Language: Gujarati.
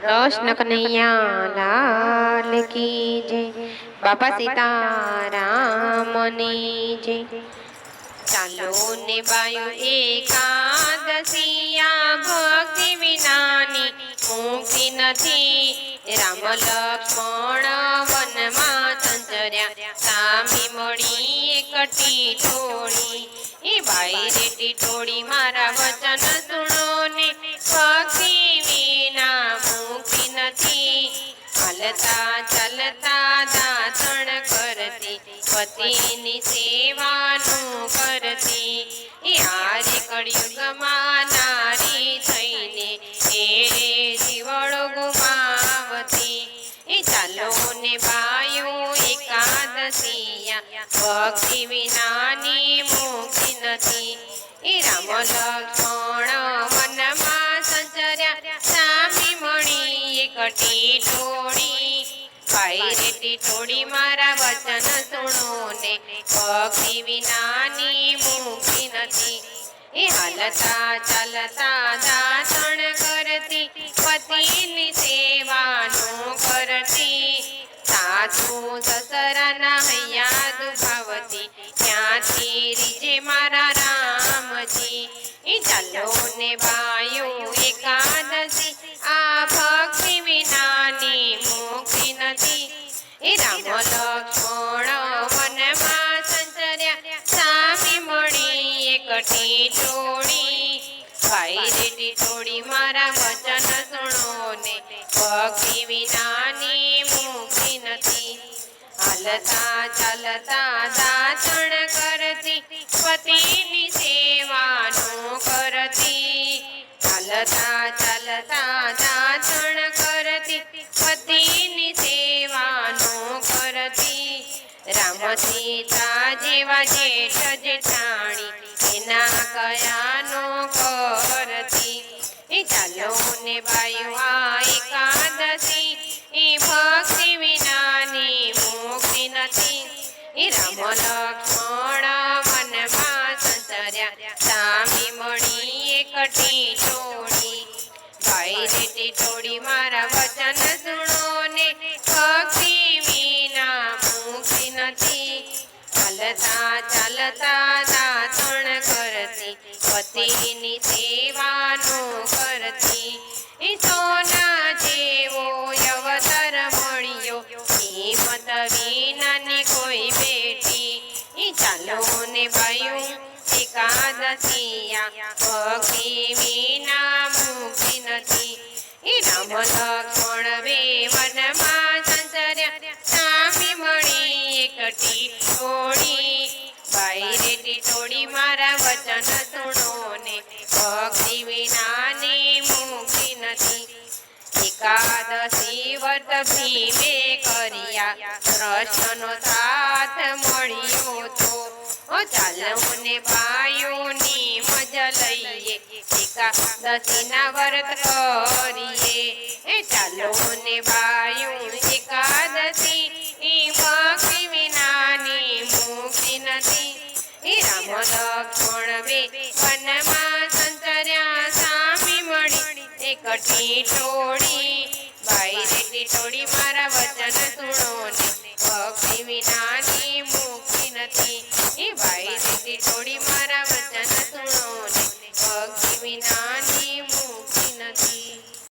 कृष्ण कन्हैया लाल की जय। बाबा सीतारामनी जय। चालो ने बायु एकादशिया भक्ति विनानी मुक्ति नथी। राम लक्ष्मण वन में संचर्या सामी मळी एकटी टोळी। ए बाई टीटोळी मारा वचन सुनो ने भक्ति विना मुक्ति नथी। हालता चलता दातण करती पतिनी सेवानु करती। ए आरे कळियुगमां नारी थईने तेरे जीवड़ो गुमावती। ए चालो ने बायु एकादशिया भक्ति विनानी मुक्ति नथी। ए राम लक्ष्मण वनमा संचर्या सामी मळी एकटी टोळी। भाई रे टीटोळी मारा वचन सुनो ने भक्ति विनानी मुक्ति नथी। ए हालता चलता दातण करती पतिनी सेवानु करती। सासू ससराना हैया दुखावती क्यांथी રીજે મારા રામજી। એ ચાલો ને બાયુ એકાદશી આ ભક્તિ વિનાની મુક્તિ નથી। એ રામ લક્ષ્મણ વનમાં સંચર્યા સામી મળી એકટી ટોળી। ભાઈ રે ટીટોળી મારા વચન સુણો ને ભક્તિ વિનાની મુક્તિ નથી। હાલતા ચાલતા દાતણ કરતી પતિની સેવાનું કરતી। હાલતા ચાલતા દાતણ કરતી પતિની સેવાનું કરતી। રામ સીતા જેવા જેઠ જેઠાણી એના કયાનો કરતી। એ ચાલો ને બાયુ આ એકાદશી એ ભક્તિ વિનાની મુક્તિ નથી। એ રામ લક્ષ્મણ વનમાં સંચર્યા સામી મળી એકટી ટોળી। ભાઈ રે ટીટોળી મારા વચન સુણો ને ભક્તિ વિના મુક્તિ નથી। હાલતા ચાલતા દાતણ કરતી પતિની સેવાનું કરતી। એ સોના જેવો અવતાર મળ્યો કિંમત વિનાની કોઈ બેટી। એ ચાલો ને બાયુ એકાદશિયા ભક્તિ વિના મુક્તિ નથી। એ રામ લક્ષ્મણ બે વનમાં સંચર્યા સામી મળી એકટી ટોળી। ભાઈ રે ટીટોળી મારા વચન સુણો ને ભક્તિ વિનાની મુક્તિ નથી। એકાદશી વ્રત ભીમે કર્યા કૃષ્ણનો સાથ મળ્યો તો। ચાલો ને બાયુની મજા લઈએ એકાદશીના વ્રત કરીએ। એ ચાલો ને બાયુ એકાદશી એ ભક્તિ વિનાની મુક્તિ નથી। એ રામ લક્ષ્મણ બે વનમાં સંચર્યા સામી મળી એકટી ટોળી। ભાઈ રે ટીટોળી મારા વચન સુણો ને ભક્તિ વિનાની મુક્તિ નથી। એ ભાઈ રે ટીટોળી મારા